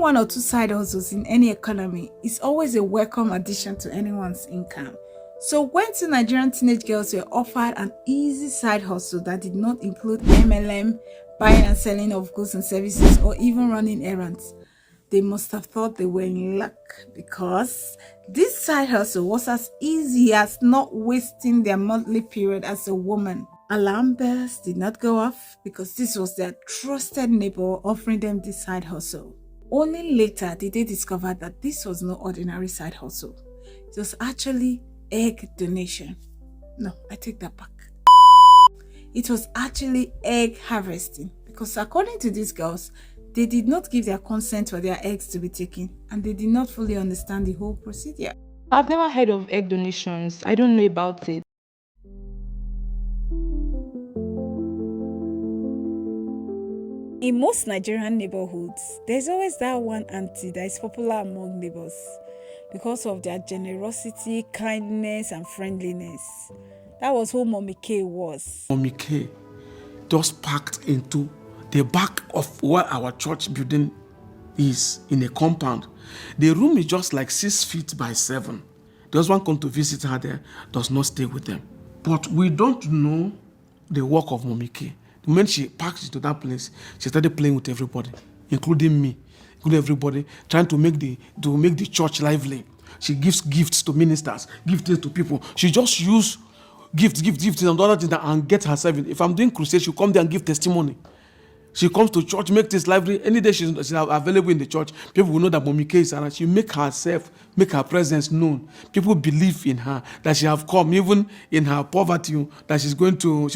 Having one or two side hustles in any economy is always a welcome addition to anyone's income. So when two Nigerian teenage girls were offered an easy side hustle that did not include MLM, buying and selling of goods and services, or even running errands, they must have thought they were in luck, because this side hustle was as easy as not wasting their monthly period as a woman. Alarm bells did not go off because this was their trusted neighbor offering them this side hustle. Only later did they discover that this was no ordinary side hustle. It was actually egg donation. No, I take that back. It was actually egg harvesting, because according to these girls, they did not give their consent for their eggs to be taken, and they did not fully understand the whole procedure. I've never heard of egg donations. I don't know about it. In most Nigerian neighborhoods, there's always that one auntie that is popular among neighbors because of their generosity, kindness, and friendliness. That was who Mommy K was. Mommy K just packed into the back of where our church building is, in a compound. The room is just like 6 feet by 7. The husband come to visit her there, does not stay with them. But we don't know the work of Mommy K. The moment she packed into that place, she started playing with everybody, including me, including everybody, trying to make the church lively. She gives gifts to ministers, gives things to people. She just use gifts and other things and get herself in. If I'm doing crusade, she'll come there and give testimony. She comes to church, make this lively. Any day she's available in the church, people will know that Mommy K is around. She make her presence known. People believe in her, that she have come, even in her poverty, that she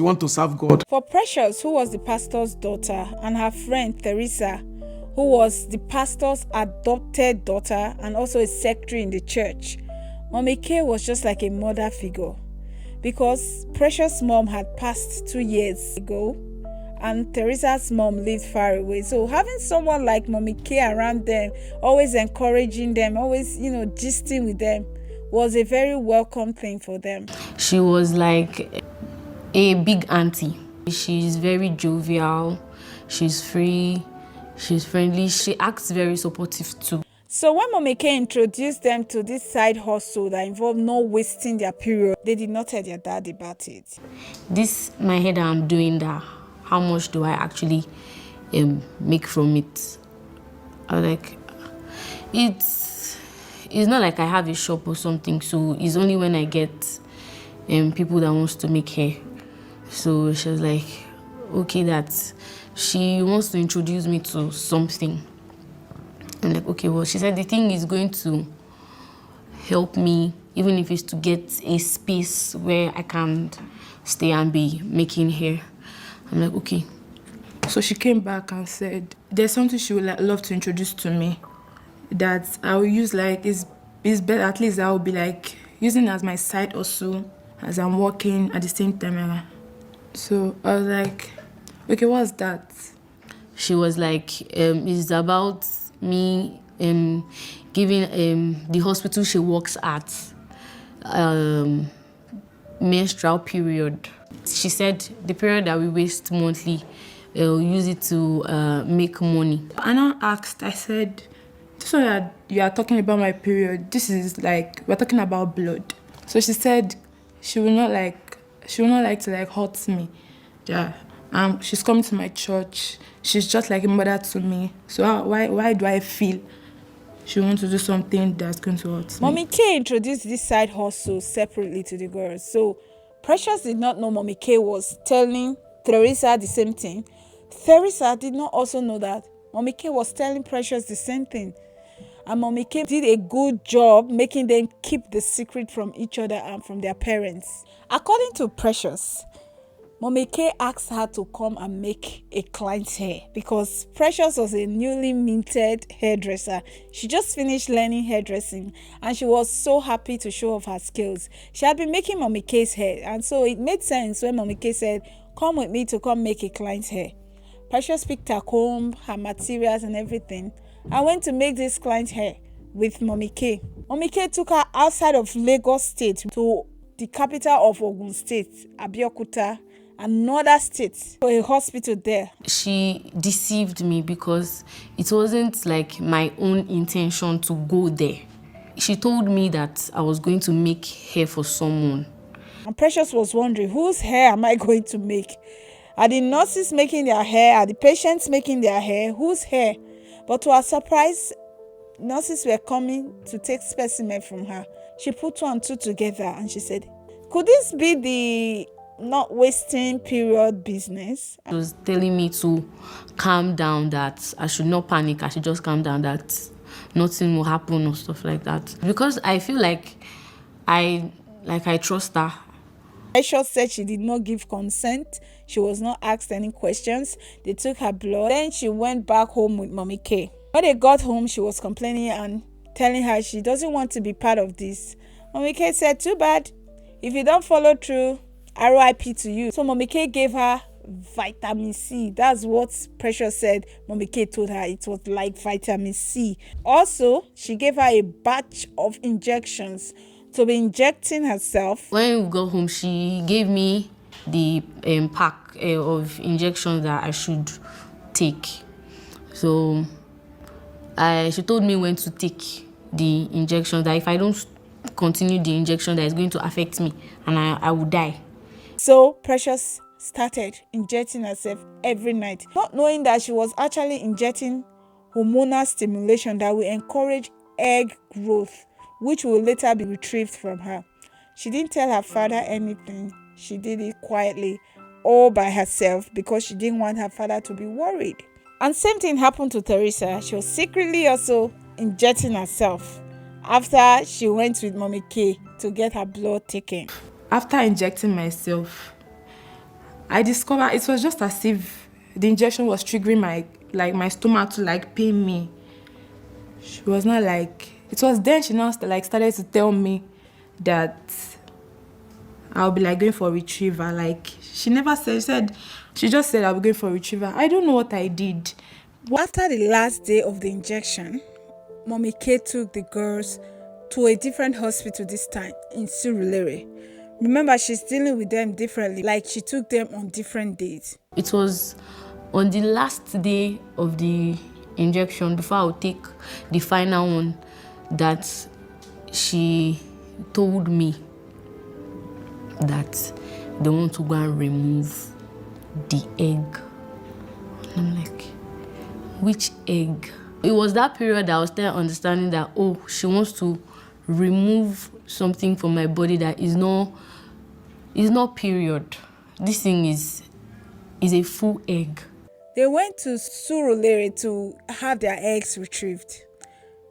want to serve God. For Precious, who was the pastor's daughter, and her friend Teresa, who was the pastor's adopted daughter and also a secretary in the church, Mommy K was just like a mother figure, because Precious' mom had passed 2 years ago, and Teresa's mom lived far away. So having someone like Mommy K around them, always encouraging them, always, gisting with them, was a very welcome thing for them. She was like a big auntie. She's very jovial, she's free, she's friendly, she acts very supportive too. So when Mommy K introduced them to this side hustle that involved not wasting their period, they did not tell their dad about it. This, my head, I'm doing that. How much do I actually make from it? I was like, it's not like I have a shop or something, so it's only when I get people that wants to make hair. So she was like, okay, that she wants to introduce me to something. I'm like, okay, well, she said the thing is going to help me, even if it's to get a space where I can stay and be making hair. I'm like, okay. So she came back and said, there's something she would love to introduce to me that I will use, like, is better, at least I will be like using as my side also as I'm working at the same time. So I was like, okay, what's that? She was like, it's about me giving the hospital she works at menstrual period. She said the period that we waste monthly, we'll use it to make money. And I asked, I said, so that you are talking about my period, this is like, we're talking about blood. So she said she will not like to like hurt me. Yeah. She's coming to my church. She's just like a mother to me. So why do I feel she wants to do something that's going to hurt me? Mommy K introduced this side hustle separately to the girls. So Precious did not know Mommy K was telling Teresa the same thing. Teresa did not also know that Mommy K was telling Precious the same thing. And Mommy K did a good job making them keep the secret from each other and from their parents. According to Precious, Mommy K asked her to come and make a client's hair because Precious was a newly minted hairdresser. She just finished learning hairdressing and she was so happy to show off her skills. She had been making Mommy K's hair, and so it made sense when Mommy K said, come with me to come make a client's hair. Precious picked her comb, her materials and everything and went to make this client's hair with Mommy K. Mommy K took her outside of Lagos State to the capital of Ogun State, Abeokuta, another state for a hospital there. She deceived me because it wasn't like my own intention to go there. She told me that I was going to make hair for someone. And Precious was wondering, whose hair am I going to make? Are the nurses making their hair? Are the patients making their hair? Whose hair? But to her surprise, nurses were coming to take specimen from her. She put 2 and 2 together and she said, could this be the not wasting period business? She was telling me to calm down, that I should not panic, I should just calm down, that nothing will happen or stuff like that. Because I feel like I trust her. Precious said she did not give consent. She was not asked any questions. They took her blood. Then she went back home with Mommy K. When they got home, she was complaining and telling her she doesn't want to be part of this. Mommy K said, too bad. If you don't follow through, RIP to you. So Mommy K gave her vitamin C. That's what Precious said. Mommy K told her it was like vitamin C. Also, she gave her a batch of injections to be injecting herself. When we got home, she gave me the pack of injections that I should take. So she told me when to take the injections, that if I don't continue the injection, that is going to affect me and I will die. So Precious started injecting herself every night, not knowing that she was actually injecting hormonal stimulation that will encourage egg growth, which will later be retrieved from her. She didn't tell her father anything. She did it quietly, all by herself, because she didn't want her father to be worried. And same thing happened to Teresa. She was secretly also injecting herself after she went with Mommy K to get her blood taken. After injecting myself, I discovered it was just as if the injection was triggering my stomach to pain me. She was not like, it was then she now started to tell me that I'll be going for a retriever. She never said, she just said I'll be going for a retriever. I don't know what I did. After the last day of the injection, Mommy K took the girls to a different hospital this time in Surulere. Remember, she's dealing with them differently, she took them on different days. It was on the last day of the injection, before I would take the final one, that she told me that they want to go and remove the egg. And I'm like, which egg? It was that period that I was still understanding that, she wants to remove something from my body that is not period. This thing is a full egg. They went to Surulere to have their eggs retrieved.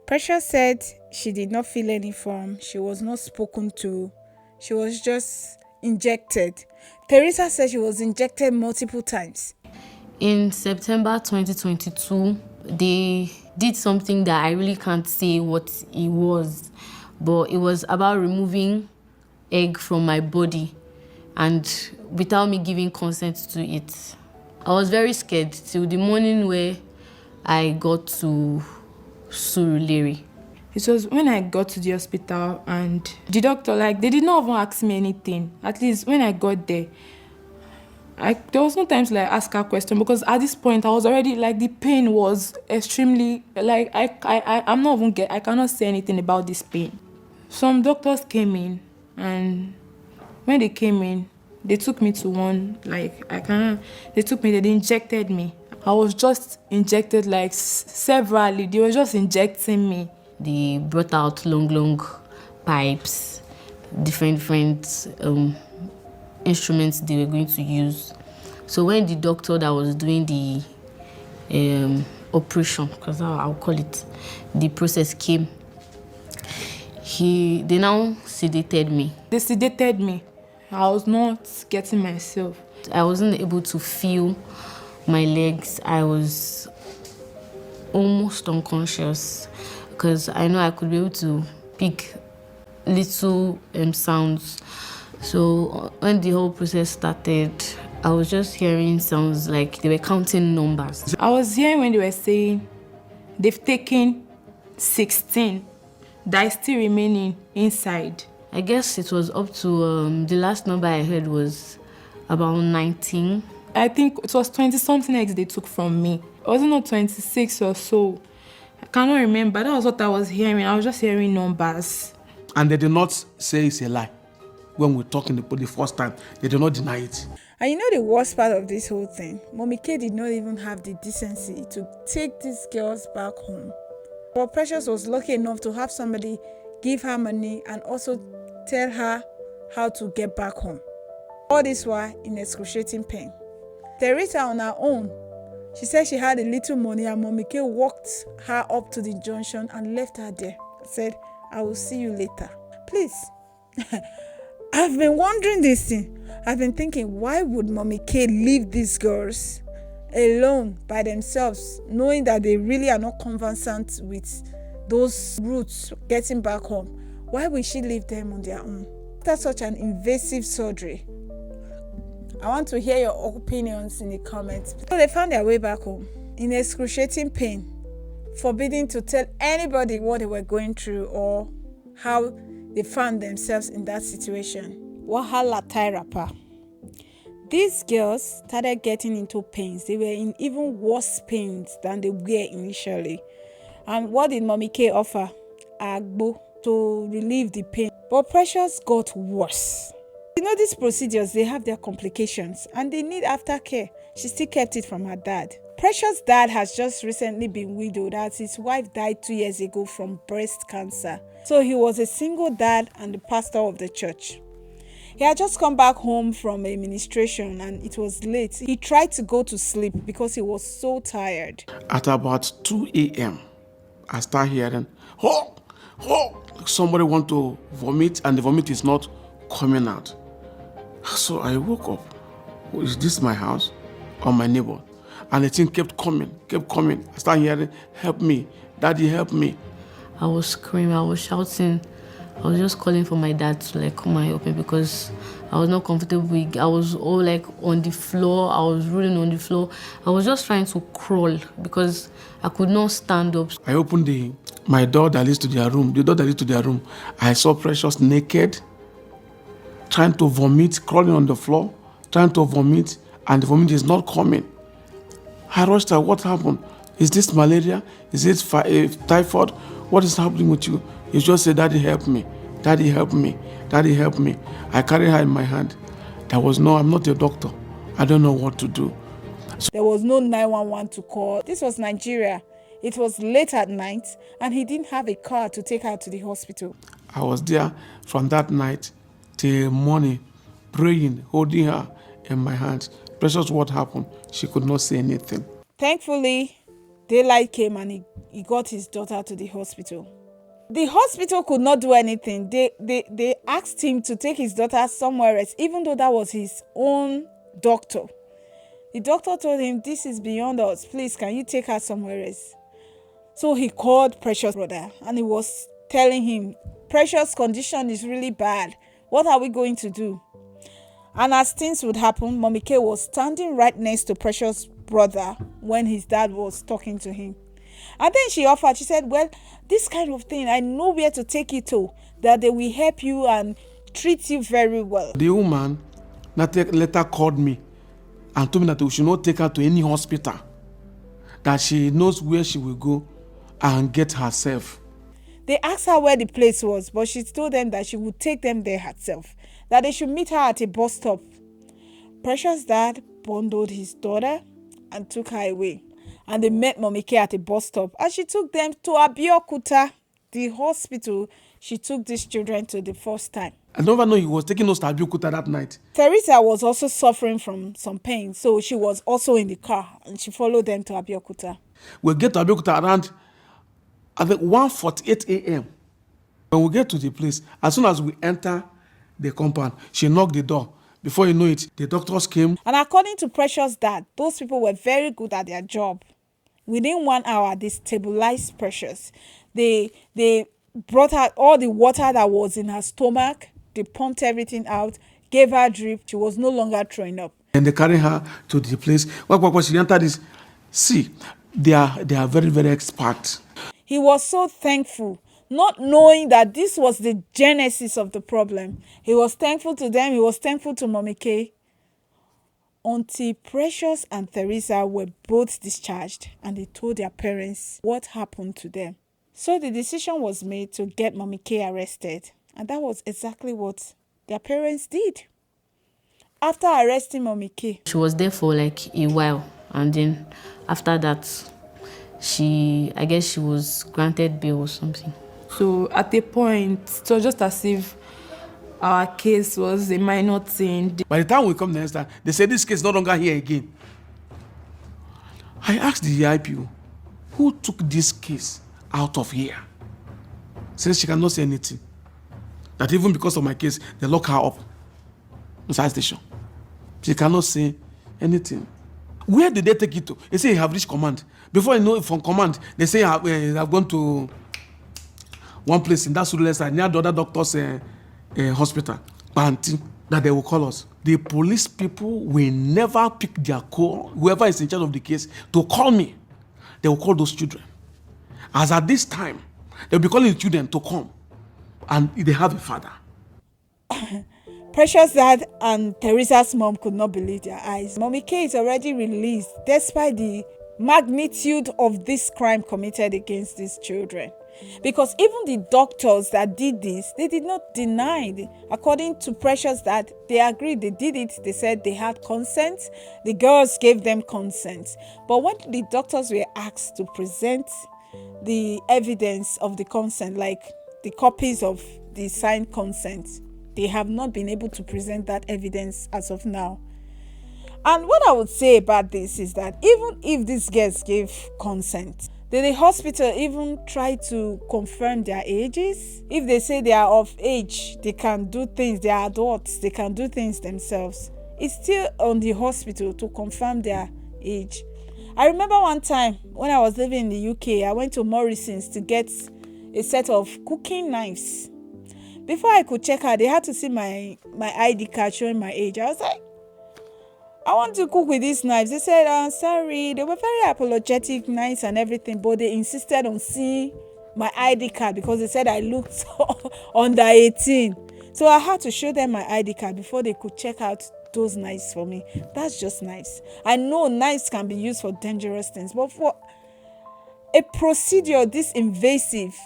Precious said she did not feel any form. She was not spoken to. She was just injected. Teresa said she was injected multiple times. In September 2022, they did something that I really can't say what it was, but it was about removing egg from my body and without me giving consent to it. I was very scared till the morning where I got to Surulere. It was when I got to the hospital and the doctor, they did not even ask me anything. At least when I got there, there was no time to ask her a question, because at this point I was already the pain was extremely I'm not even I cannot say anything about this pain. Some doctors came in, and when they came in, they took me to one they injected me. I was just injected severally. They were just injecting me. They brought out long pipes, different instruments they were going to use. So when the doctor that was doing the operation, because I'll call it, the process came, they now sedated me. They sedated me. I was not getting myself. I wasn't able to feel my legs. I was almost unconscious, because I know I could be able to pick little sounds. So when the whole process started, I was just hearing sounds like they were counting numbers. I was hearing when they were saying they've taken 16 that is still remaining inside. I guess it was up to, the last number I heard was about 19. I think it was 20 something eggs they took from me. Was it not 26 or so? I cannot remember. That was what I was hearing. I was just hearing numbers. And they did not say it's a lie. When we're talking the first time, they did not deny it. And you know the worst part of this whole thing? Mommy K did not even have the decency to take these girls back home. But Precious was lucky enough to have somebody give her money and also tell her how to get back home. All this while in excruciating pain. Teresa on her own, she said she had a little money and Mommy K walked her up to the junction and left her there. Said, I will see you later. Please. I've been wondering this thing. I've been thinking, why would Mommy K leave these girls alone by themselves, knowing that they really are not conversant with those routes getting back home? Why would she leave them on their own? After such an invasive surgery, I want to hear your opinions in the comments. So they found their way back home in excruciating pain, forbidding to tell anybody what they were going through or how they found themselves in that situation. Wahala Tairapa. These girls started getting into pains. They were in even worse pains than they were initially. And what did Mommy K offer? Agbo to relieve the pain. But Precious got worse. You know, these procedures, they have their complications and they need aftercare. She still kept it from her dad. Precious' dad has just recently been widowed as his wife died 2 years ago from breast cancer. So he was a single dad and the pastor of the church. He had just come back home from a ministration and it was late. He tried to go to sleep because he was so tired. At about 2 a.m., I start hearing, oh, somebody want to vomit and the vomit is not coming out. So I woke up. Is this my house or my neighbor? And the thing kept coming. I started hearing, help me, daddy, help me. I was screaming, I was shouting. I was just calling for my dad to come and help me because I was not comfortable. I was all on the floor. I was rolling on the floor. I was just trying to crawl because I could not stand up. I opened my door that leads to their room. I saw Precious naked, trying to vomit, crawling on the floor, trying to vomit, and the vomit is not coming. I rushed her. What happened? Is this malaria? Is it typhoid? What is happening with you? He just said, Daddy, help me. Daddy, help me. Daddy, help me. I carried her in my hand. I'm not a doctor. I don't know what to do. There was no 911 to call. This was Nigeria. It was late at night and he didn't have a car to take her to the hospital. I was there from that night till morning, praying, holding her in my hands. Precious, what happened? She could not say anything. Thankfully, daylight came and he got his daughter to the hospital. The hospital could not do anything. They asked him to take his daughter somewhere else, even though that was his own doctor. The doctor told him, this is beyond us. Please, can you take her somewhere else? So he called Precious' brother and he was telling him, Precious' condition is really bad. What are we going to do? And as things would happen, Mommy K was standing right next to Precious' brother when his dad was talking to him. And then she offered, she said, well, this kind of thing, I know where to take you to, that they will help you and treat you very well. The woman later called me and told me that we should not take her to any hospital, that she knows where she will go and get herself. They asked her where the place was, but she told them that she would take them there herself, that they should meet her at a bus stop. Precious' dad bundled his daughter and took her away. And they met Mommy K at a bus stop. And she took them to Abeokuta, the hospital she took these children to the first time. I never know he was taking us to Abeokuta that night. Teresa was also suffering from some pain, so she was also in the car and she followed them to Abeokuta. We get to Abeokuta around, I think, 1:48 a.m. When we get to the place, as soon as we enter the compound, she knocked the door. Before you know it, the doctors came. And according to Precious' dad, those people were very good at their job. Within 1 hour, they stabilized Precious. They brought her all the water that was in her stomach. They pumped everything out, gave her drip. She was no longer throwing up. And they carry her to the place. When she entered this, see, they are very, very expert. He was so thankful, not knowing that this was the genesis of the problem. He was thankful to them. He was thankful to Mommy K until Precious and Teresa were both discharged and they told their parents what happened to them. So the decision was made to get Mommy K arrested, and that was exactly what their parents did. After arresting Mommy K, She was there for like a while, and then after that, I guess she was granted bail or something. So at a point, it was just as if our case was a minor thing. By the time we come the next time, they say this case is no longer here again. I asked the IPO, who took this case out of here? Says she cannot say anything. That even because of my case, they lock her up inside station. She cannot say anything. Where did they take it to? They say you have reached command. Before you know it from command, they say you have gone to one place in that Surulere side near the other doctor's hospital, Banti, that they will call us. The police people will never pick their call, whoever is in charge of the case, to call me. They will call those children. As at this time, they'll be calling the children to come, and they have a father. Precious dad and Teresa's mom could not believe their eyes. Mommy K is already released despite the magnitude of this crime committed against these children. Because even the doctors that did this, they did not deny. According to Precious dad, they agreed, they did it. They said they had consent. The girls gave them consent. But when the doctors were asked to present the evidence of the consent, like the copies of the signed consent, they have not been able to present that evidence as of now. And what I would say about this is that even if these girls gave consent, did the hospital even try to confirm their ages? If they say they are of age, they can do things, they are adults, they can do things themselves. It's still on the hospital to confirm their age. I remember one time when I was living in the UK, I went to Morrison's to get a set of cooking knives. Before I could check out, they had to see my ID card showing my age. I was like, I want to cook with these knives. They said, sorry. They were very apologetic, nice and everything, but they insisted on seeing my ID card because they said I looked under 18. So I had to show them my ID card before they could check out those knives for me. That's just nice. I know knives can be used for dangerous things, but for a procedure this invasive,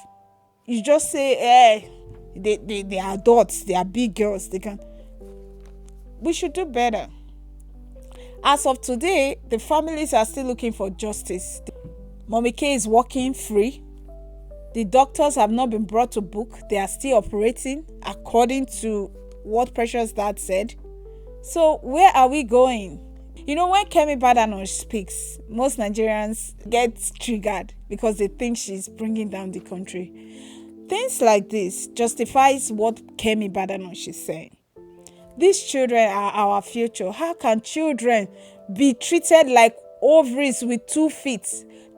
you just say, hey, they are adults, they are big girls, they can. We should do better. As of today, the families are still looking for justice. Mommy K is walking free. The doctors have not been brought to book. They are still operating according to what Precious dad said. So where are we going? You know, when Kemi Badenoch speaks, most Nigerians get triggered because they think she's bringing down the country. Things like this justifies what Kemi Badenoch is saying. These children are our future. How can children be treated like ovaries with 2 feet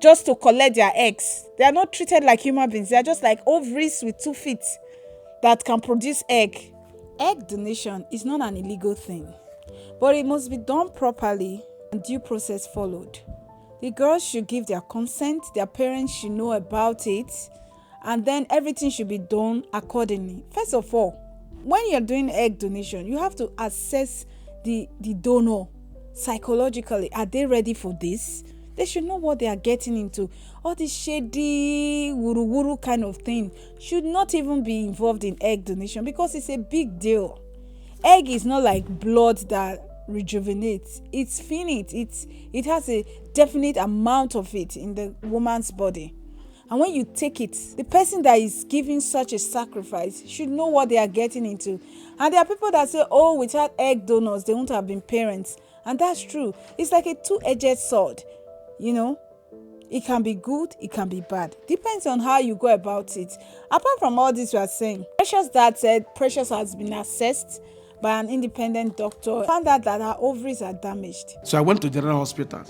just to collect their eggs? They are not treated like human beings. They are just like ovaries with 2 feet that can produce egg. Egg donation is not an illegal thing, but it must be done properly and due process followed. The girls should give their consent. Their parents should know about it. And then everything should be done accordingly. First of all, when you're doing egg donation, you have to assess the donor psychologically. Are they ready for this? They should know what they are getting into. All this shady, wuru-wuru kind of thing should not even be involved in egg donation because it's a big deal. Egg is not like blood that rejuvenates. It's finite. It has a definite amount of it in the woman's body. And when you take it, the person that is giving such a sacrifice should know what they are getting into. And there are people that say, oh, without egg donors, they won't have been parents. And that's true. It's like a two-edged sword. You know, it can be good, it can be bad. Depends on how you go about it. Apart from all this we are saying, Precious dad said Precious has been assessed by an independent doctor. Found out that her ovaries are damaged. So I went to General Hospital.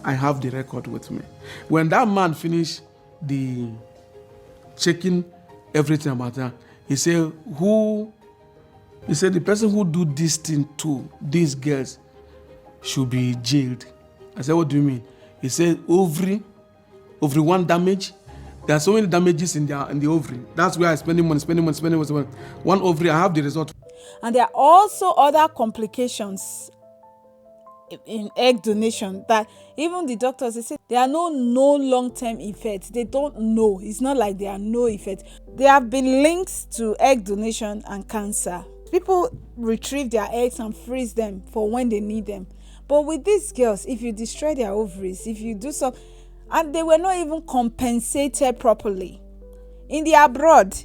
I have the record with me. When that man finished the checking everything about her, he said the person who do this thing to these girls should be jailed. I said, what do you mean? He said ovary one damage. There are so many damages in the ovary. That's where I spending money. One ovary, I have the result. And there are also other complications in egg donation that even the doctors, they say there are no long-term effects. They don't know. It's not like there are no effects. There have been links to egg donation and cancer. People retrieve their eggs and freeze them for when they need them. But with these girls, if you destroy their ovaries, if you do so, and they were not even compensated properly. In the abroad,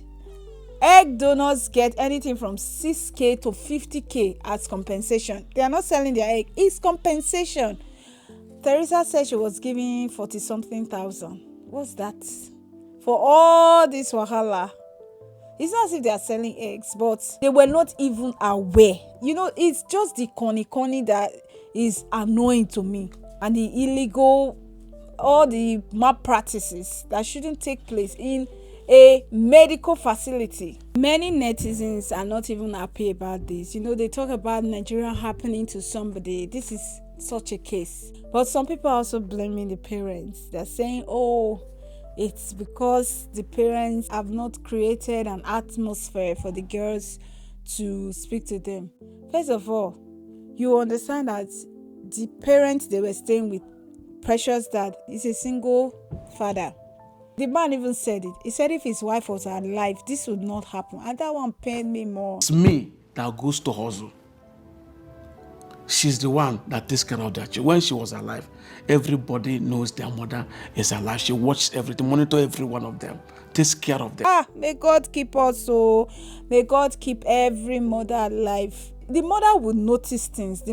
egg donors get anything from 6K to 50K as compensation. They are not selling their egg. It's compensation. Teresa said she was giving 40-something thousand. What's that? For all this wahala. It's not as if they are selling eggs, but they were not even aware. It's just the corny that is annoying to me. And the illegal, all the malpractices that shouldn't take place in a medical facility. Many netizens are not even happy about this. They talk about Nigeria happening to somebody. This is such a case. But some people are also blaming the parents. They're saying, it's because the parents have not created an atmosphere for the girls to speak to them. First of all, you understand that the parents they were staying with, Precious dad, is a single father. The man even said it. He said if his wife was alive, this would not happen. And that one pained me more. It's me that goes to hustle. She's the one that takes care of their children. When she was alive, everybody knows their mother is alive. She watches everything, monitor every one of them, takes care of them. May God keep us. May God keep every mother alive. The mother would notice things.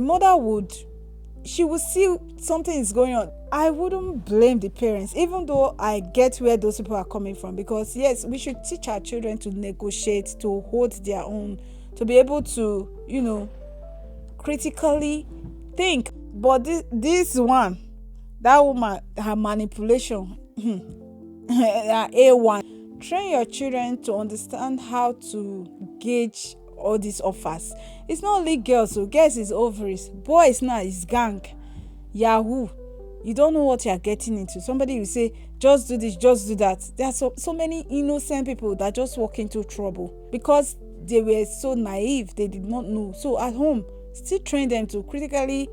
She would see something is going on. I wouldn't blame the parents, even though I get where those people are coming from. Because yes, we should teach our children to negotiate, to hold their own, to be able to, critically think. But this one, that woman, her manipulation, A1. Train your children to understand how to gauge all these offers. It's not only girls, so girls is ovaries. Boys now is gang, Yahoo. You don't know what you are getting into. Somebody will say, just do this, just do that. There are so many innocent people that just walk into trouble because they were so naive. They did not know. So at home, still train them to critically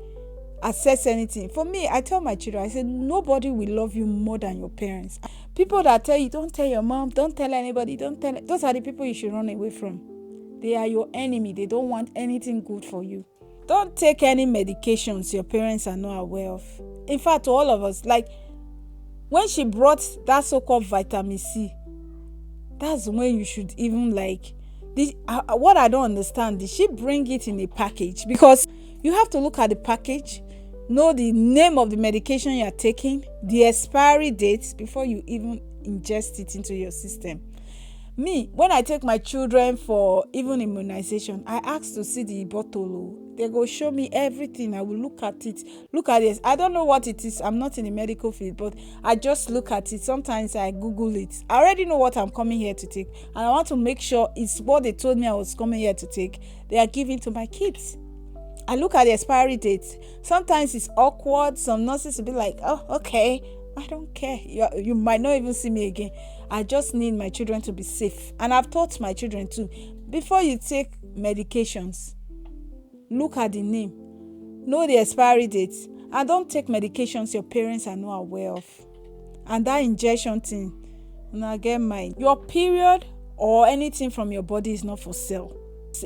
assess anything. For me, I tell my children, I said, nobody will love you more than your parents. People that tell you, don't tell your mom, don't tell anybody, those are the people you should run away from. They are your enemy. They don't want anything good for you. Don't take any medications your parents are not aware of. In fact, to all of us, like when she brought that so-called vitamin C, that's when you should even what I don't understand, did she bring it in a package? Because you have to look at the package, know the name of the medication you are taking, the expiry date before you even ingest it into your system. Me, when I take my children for even immunization, I ask to see the bottle. They go show me everything. I will look at it. Look at this. I don't know what it is. I'm not in the medical field, but I just look at it. Sometimes I Google it. I already know what I'm coming here to take, and I want to make sure it's what they told me I was coming here to take. They are giving to my kids. I look at the expiry date. Sometimes it's awkward. Some nurses will be like, oh, okay. I don't care. You might not even see me again. I just need my children to be safe. And I've taught my children too. Before you take medications, look at the name. Know the expiry date. And don't take medications your parents are not aware of. And that injection thing, now get mine. Your period or anything from your body is not for sale.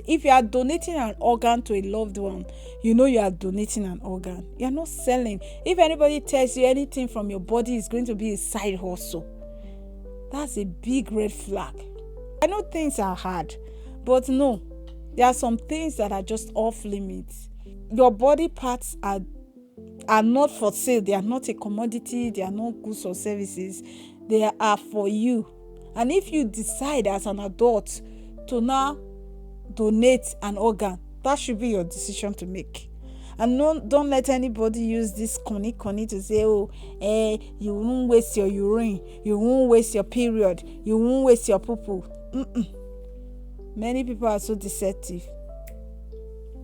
If you are donating an organ to a loved one, you know you are donating an organ. You are not selling. If anybody tells you anything from your body is going to be a side hustle, that's a big red flag. I know things are hard, but no, there are some things that are just off limits. Your body parts are not for sale. They are not a commodity. They are not goods or services. They are for you. And if you decide as an adult to now donate an organ, that should be your decision to make. And don't let anybody use this conny to say, you won't waste your urine, you won't waste your period, you won't waste your poo-poo. Many people are so deceptive.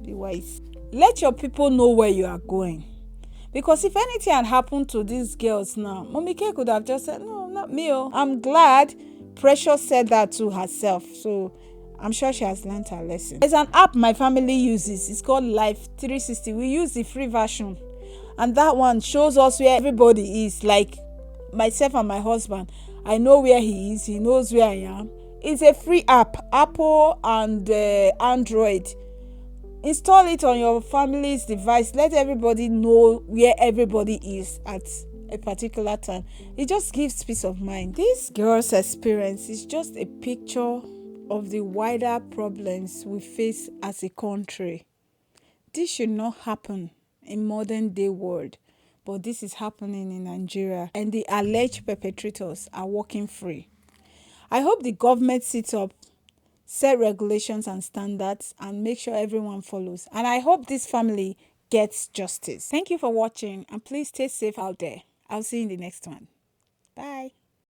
Be wise. Let your people know where you are going. Because if anything had happened to these girls now, Mommy K could have just said, no, not me. I'm glad Precious said that to herself. So I'm sure she has learned her lesson. There's an app my family uses. It's called Life 360. We use the free version. And that one shows us where everybody is. Like myself and my husband. I know where he is. He knows where I am. It's a free app. Apple and Android. Install it on your family's device. Let everybody know where everybody is at a particular time. It just gives peace of mind. This girl's experience is just a picture of the wider problems we face as a country. This should not happen in modern day world, but this is happening in Nigeria, and the alleged perpetrators are walking free. I hope the government sits up, set regulations and standards, and make sure everyone follows. And I hope this family gets justice. Thank you for watching, and please stay safe out there. I'll see you in the next one. Bye.